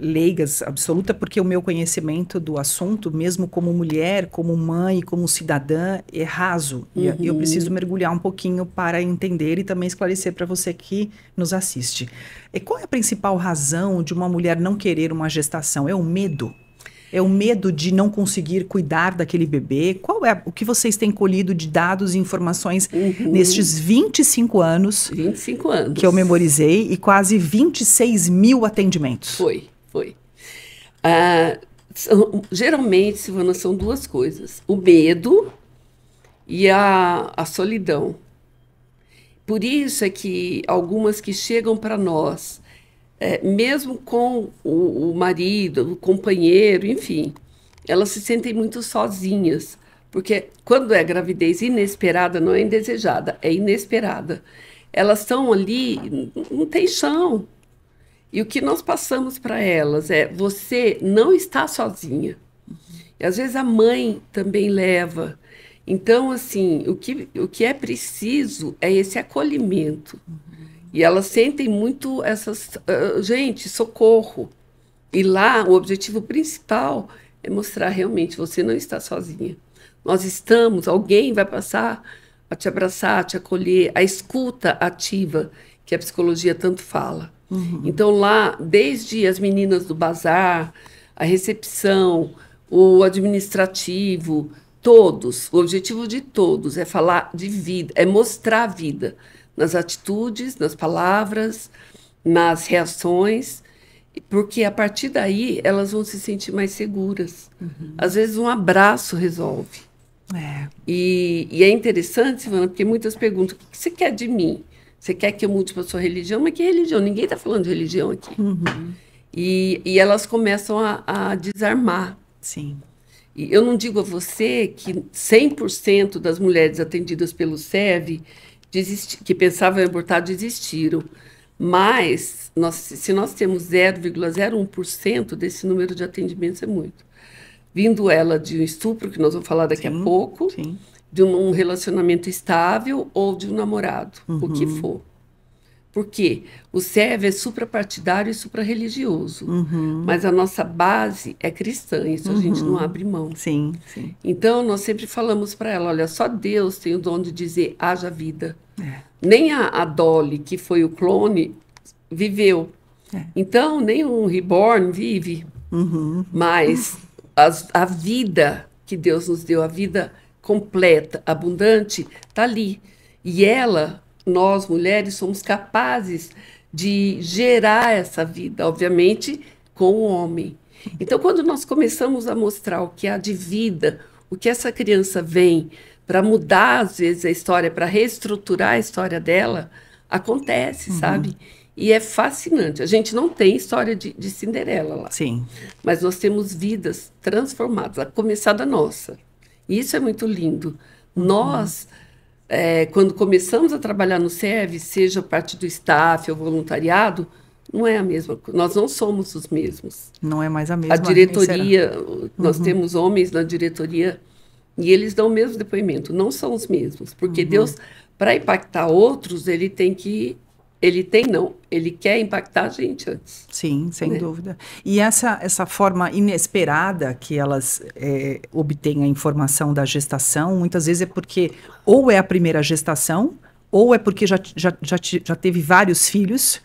leigas absoluta, porque o meu conhecimento do assunto, mesmo como mulher, como mãe, como cidadã, é raso. E eu preciso Uhum. mergulhar um pouquinho para entender e também esclarecer para você que nos assiste. E qual é a principal razão de uma mulher não querer uma gestação? É o medo? É o medo de não conseguir cuidar daquele bebê? Qual é o que vocês têm colhido de dados e informações Uhum. nestes 25 anos 25 que eu anos. memorizei e quase 26 mil atendimentos? Foi. Ah, geralmente, Silvana, são duas coisas: o medo e a solidão. Por isso é que algumas que chegam para nós, mesmo com o marido, o companheiro, enfim, elas se sentem muito sozinhas. Porque quando é gravidez inesperada, não é indesejada, é inesperada. Elas estão ali, não tem chão. E o que nós passamos para elas é: você não está sozinha. E às vezes a mãe também leva. Então, assim, o que é preciso é esse acolhimento. E elas sentem muito essas. Gente, socorro. E lá, o objetivo principal é mostrar realmente: você não está sozinha. Nós estamos, alguém vai passar a te abraçar, a te acolher, a escuta ativa, que a psicologia tanto fala. Uhum. Então, lá, desde as meninas do bazar, a recepção, o administrativo, todos, o objetivo de todos é falar de vida, é mostrar a vida nas atitudes, nas palavras, nas reações, porque a partir daí elas vão se sentir mais seguras. Às Uhum. vezes um abraço resolve. É. E é interessante, Silvana, porque muitas perguntam: o que você quer de mim? Você quer que eu mude para a sua religião? Mas que religião? Ninguém está falando de religião aqui. Uhum. E elas começam a desarmar. Sim. E eu não digo a você que 100% das mulheres atendidas pelo SEV que pensavam em abortar desistiram. Mas, se nós temos 0,01% desse número de atendimentos, é muito. Vindo ela de um estupro, que nós vamos falar daqui a Sim. pouco, Sim. de um relacionamento estável ou de um namorado, o que Uhum. for. Por quê? O SEV é suprapartidário e suprarreligioso, Uhum. mas a nossa base é cristã, isso a gente não Uhum. abre mão. Sim. Sim. Então, nós sempre falamos para ela: olha, só Deus tem o dom de dizer haja vida. É. Nem a Dolly, que foi o clone, viveu. É. Então, nem um reborn vive, Uhum. mas a vida que Deus nos deu, a vida completa, abundante, está ali. E ela, nós mulheres, somos capazes de gerar essa vida, obviamente, com o homem. Então, quando nós começamos a mostrar o que há de vida, o que essa criança vem para mudar, às vezes, a história, para reestruturar a história dela, acontece, Uhum. sabe? E é fascinante. A gente não tem história de Cinderela lá, Sim. mas nós temos vidas transformadas, a começar da nossa. E isso é muito lindo. Uhum. Nós, quando começamos a trabalhar no SEV, seja parte do staff ou voluntariado, não é a mesma coisa. Nós não somos os mesmos. Não é mais a A mesma, nem será. diretoria, nós Uhum. temos homens na diretoria e eles dão o mesmo depoimento, não são os mesmos, porque Uhum. Deus, para impactar outros, ele tem que, ele tem não, ele quer impactar a gente antes, Sim, sem né? dúvida. E essa forma inesperada que elas obtêm a informação da gestação, muitas vezes é porque ou é a primeira gestação, ou é porque já teve vários filhos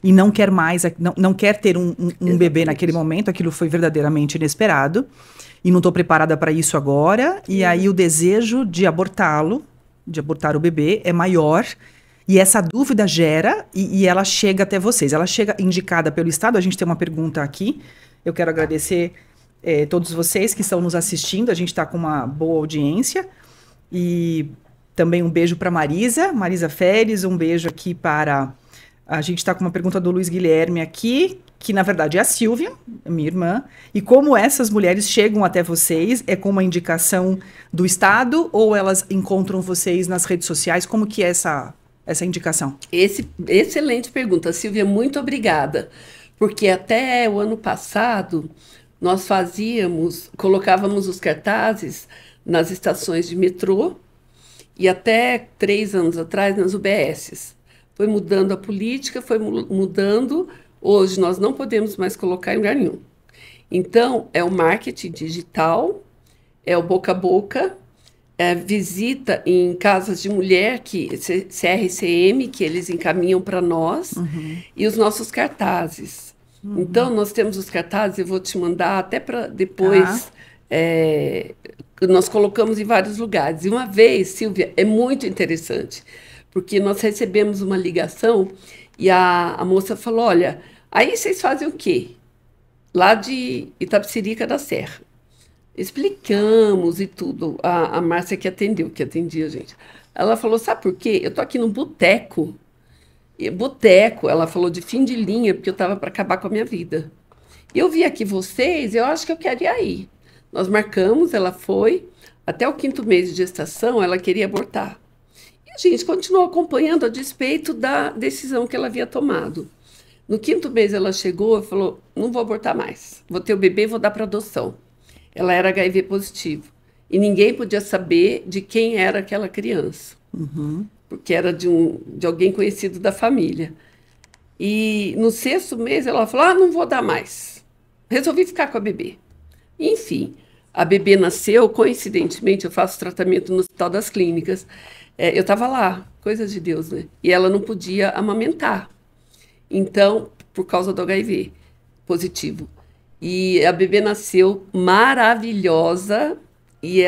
e não quer mais, não quer ter um bebê naquele Exatamente. momento, aquilo foi verdadeiramente inesperado, e não estou preparada para isso agora, e aí o desejo de abortá-lo, de abortar o bebê, é maior. E essa dúvida gera e ela chega até vocês. Ela chega indicada pelo Estado. A gente tem uma pergunta aqui. Eu quero agradecer todos vocês que estão nos assistindo. A gente está com uma boa audiência. E também um beijo para Marisa, Marisa Feres. Um beijo aqui para. A gente está com uma pergunta do Luiz Guilherme aqui, que na verdade é a Silvia, minha irmã. E como essas mulheres chegam até vocês? É com uma indicação do Estado ou elas encontram vocês nas redes sociais? Como que é essa indicação? Excelente pergunta, Silvia, muito obrigada. Porque até o ano passado nós colocávamos os cartazes nas estações de metrô e até 3 anos atrás nas UBSs. Foi mudando a política, foi mudando. Hoje nós não podemos mais colocar em lugar nenhum. Então, é o marketing digital, é o boca a boca, é visita em casas de mulher, CRCM, que eles encaminham para nós, e os nossos cartazes. Então, nós temos os cartazes, eu vou te mandar até para depois. Nós colocamos em vários lugares. E uma vez, Silvia, é muito interessante, porque nós recebemos uma ligação e a moça falou, olha, aí vocês fazem o quê? Lá de Itapecerica da Serra. Explicamos e tudo. A Márcia que atendia a gente. Ela falou, sabe por quê? Eu tô aqui num boteco. Boteco, ela falou de fim de linha, porque eu estava para acabar com a minha vida. E eu vi aqui vocês, eu acho que eu queria ir. Nós marcamos, ela foi. Até o 5º mês de gestação, ela queria abortar. E a gente continuou acompanhando a despeito da decisão que ela havia tomado. No 5º mês ela chegou e falou, não vou abortar mais. Vou ter o bebê e vou dar para adoção. Ela era HIV positivo. E ninguém podia saber de quem era aquela criança. Porque era de alguém conhecido da família. E no 6º mês ela falou, não vou dar mais. Resolvi ficar com a bebê. Enfim, a bebê nasceu, coincidentemente, eu faço tratamento no Hospital das Clínicas. Eu estava lá, coisa de Deus, né? E ela não podia amamentar. Então, por causa do HIV positivo. E a bebê nasceu maravilhosa. E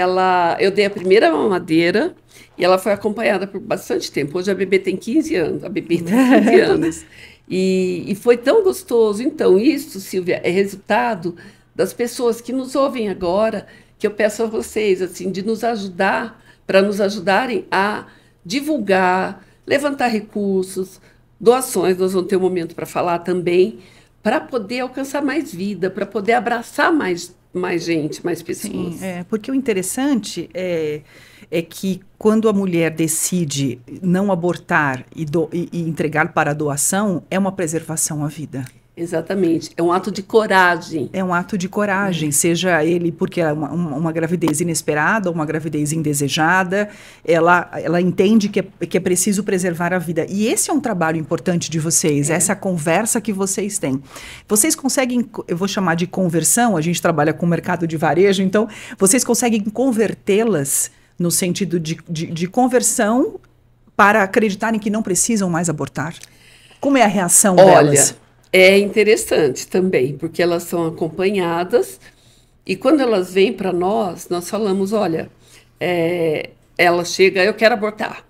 eu dei a primeira mamadeira e ela foi acompanhada por bastante tempo. Hoje a bebê tem 15 anos. A bebê tem 15 anos. E foi tão gostoso. Então, isso, Silvia, é resultado das pessoas que nos ouvem agora, que eu peço a vocês, assim, de nos ajudar, para nos ajudarem a divulgar, levantar recursos, doações, nós vamos ter um momento para falar também, para poder alcançar mais vida, para poder abraçar mais gente, mais pessoas. Sim, porque o interessante é que quando a mulher decide não abortar e entregar para a doação, é uma preservação à vida. Exatamente, é um ato de coragem. É um ato de coragem, seja ele porque é uma gravidez inesperada, uma gravidez indesejada, ela entende que é preciso preservar a vida. E esse é um trabalho importante de vocês, essa conversa que vocês têm. Vocês conseguem, eu vou chamar de conversão, a gente trabalha com o mercado de varejo, então vocês conseguem convertê-las no sentido de conversão para acreditarem que não precisam mais abortar? Como é a reação delas? É interessante também, porque elas são acompanhadas e quando elas vêm para nós falamos, olha, ela chega, eu quero abortar.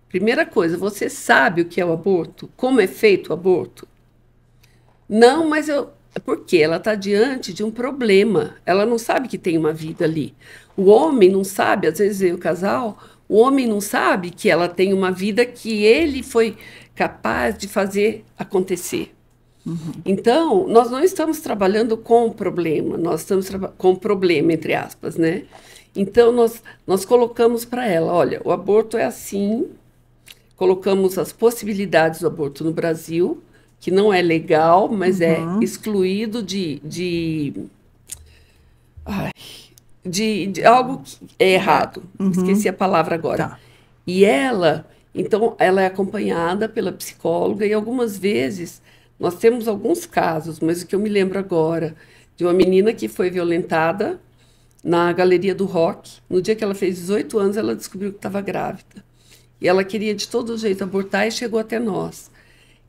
Primeira coisa, você sabe o que é o aborto? Como é feito o aborto? Não, mas porque ela está diante de um problema, ela não sabe que tem uma vida ali. O homem não sabe, às vezes vem o casal, o homem não sabe que ela tem uma vida que ele foi capaz de fazer acontecer. Então, nós não estamos trabalhando com o problema, nós estamos com o problema, entre aspas, né? Então, nós colocamos para ela, olha, o aborto é assim, colocamos as possibilidades do aborto no Brasil, que não é legal, mas é excluído de algo que é errado. Esqueci a palavra agora. Tá. E ela é acompanhada pela psicóloga e algumas vezes... Nós temos alguns casos, mas o que eu me lembro agora, de uma menina que foi violentada na Galeria do Rock. No dia que ela fez 18 anos, ela descobriu que estava grávida. E ela queria de todo jeito abortar e chegou até nós.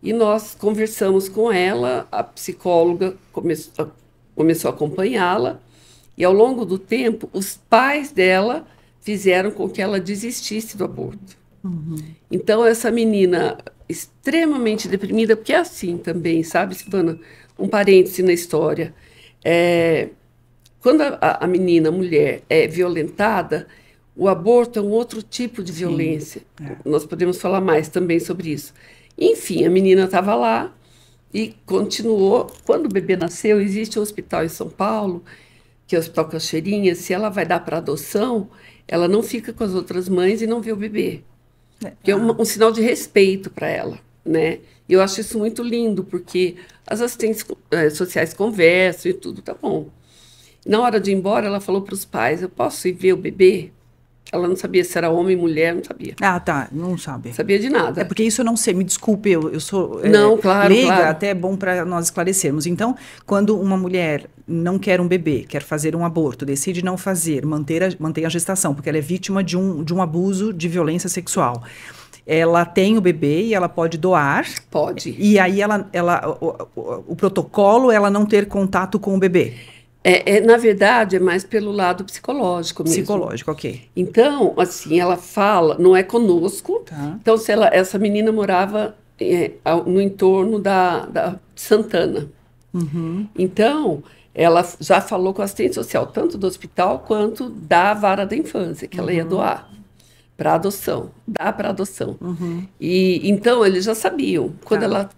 E nós conversamos com ela, a psicóloga começou a acompanhá-la. E ao longo do tempo, os pais dela fizeram com que ela desistisse do aborto. Então, essa menina... extremamente deprimida, porque é assim também, sabe, Silvana? Um parêntese na história. Quando a menina, a mulher, é violentada, o aborto é um outro tipo de violência. Nós podemos falar mais também sobre isso. Enfim, a menina estava lá e continuou. Quando o bebê nasceu, existe um hospital em São Paulo, que é o Hospital Cachoeirinha, se ela vai dar para adoção, ela não fica com as outras mães e não vê o bebê. Que é um sinal de respeito para ela, né? E eu acho isso muito lindo, porque as assistentes sociais conversam e tudo, tá bom. Na hora de ir embora, ela falou para os pais, eu posso ir ver o bebê? Ela não sabia se era homem, mulher, não sabia. Ah, tá, não sabe. Não sabia de nada. É porque isso eu não sei, me desculpe, eu sou Não, claro, leiga, claro. até é bom para nós esclarecermos. Então, quando uma mulher não quer um bebê, quer fazer um aborto, decide não fazer, mantém a gestação, porque ela é vítima de um abuso de violência sexual. Ela tem o bebê e ela pode doar. Pode. E aí o protocolo é ela não ter contato com o bebê. Na verdade, é mais pelo lado psicológico mesmo. Psicológico, ok. Então, assim, ela fala, não é conosco. Tá. Então, essa menina morava no entorno da Santana. Uhum. Então, ela já falou com a assistente social, tanto do hospital quanto da vara da infância, que ela ia doar para adoção, dar para adoção. E então, eles já sabiam. Quando ela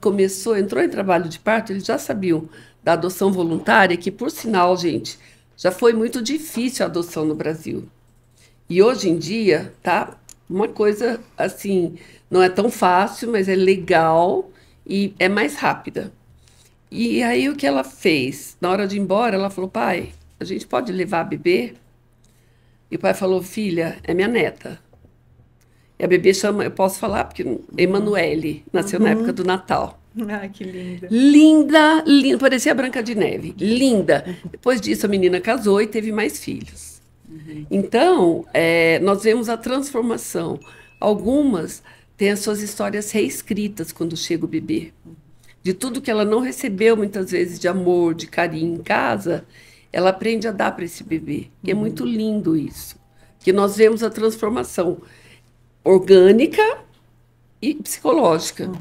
entrou em trabalho de parto, eles já sabiam da adoção voluntária, que, por sinal, gente, já foi muito difícil a adoção no Brasil. E hoje em dia, tá uma coisa assim, não é tão fácil, mas é legal e é mais rápida. E aí o que ela fez? Na hora de ir embora, ela falou: pai, a gente pode levar a bebê? E o pai falou: filha, é minha neta. E a bebê chama, eu posso falar, porque Emanuele, nasceu na época do Natal. Ah, que linda. Linda, linda, parecia a Branca de Neve, linda. Depois disso, a menina casou e teve mais filhos. Então, nós vemos a transformação. Algumas têm as suas histórias reescritas quando chega o bebê. De tudo que ela não recebeu, muitas vezes, de amor, de carinho em casa, ela aprende a dar para esse bebê. E é muito lindo isso. Que nós vemos a transformação orgânica e psicológica.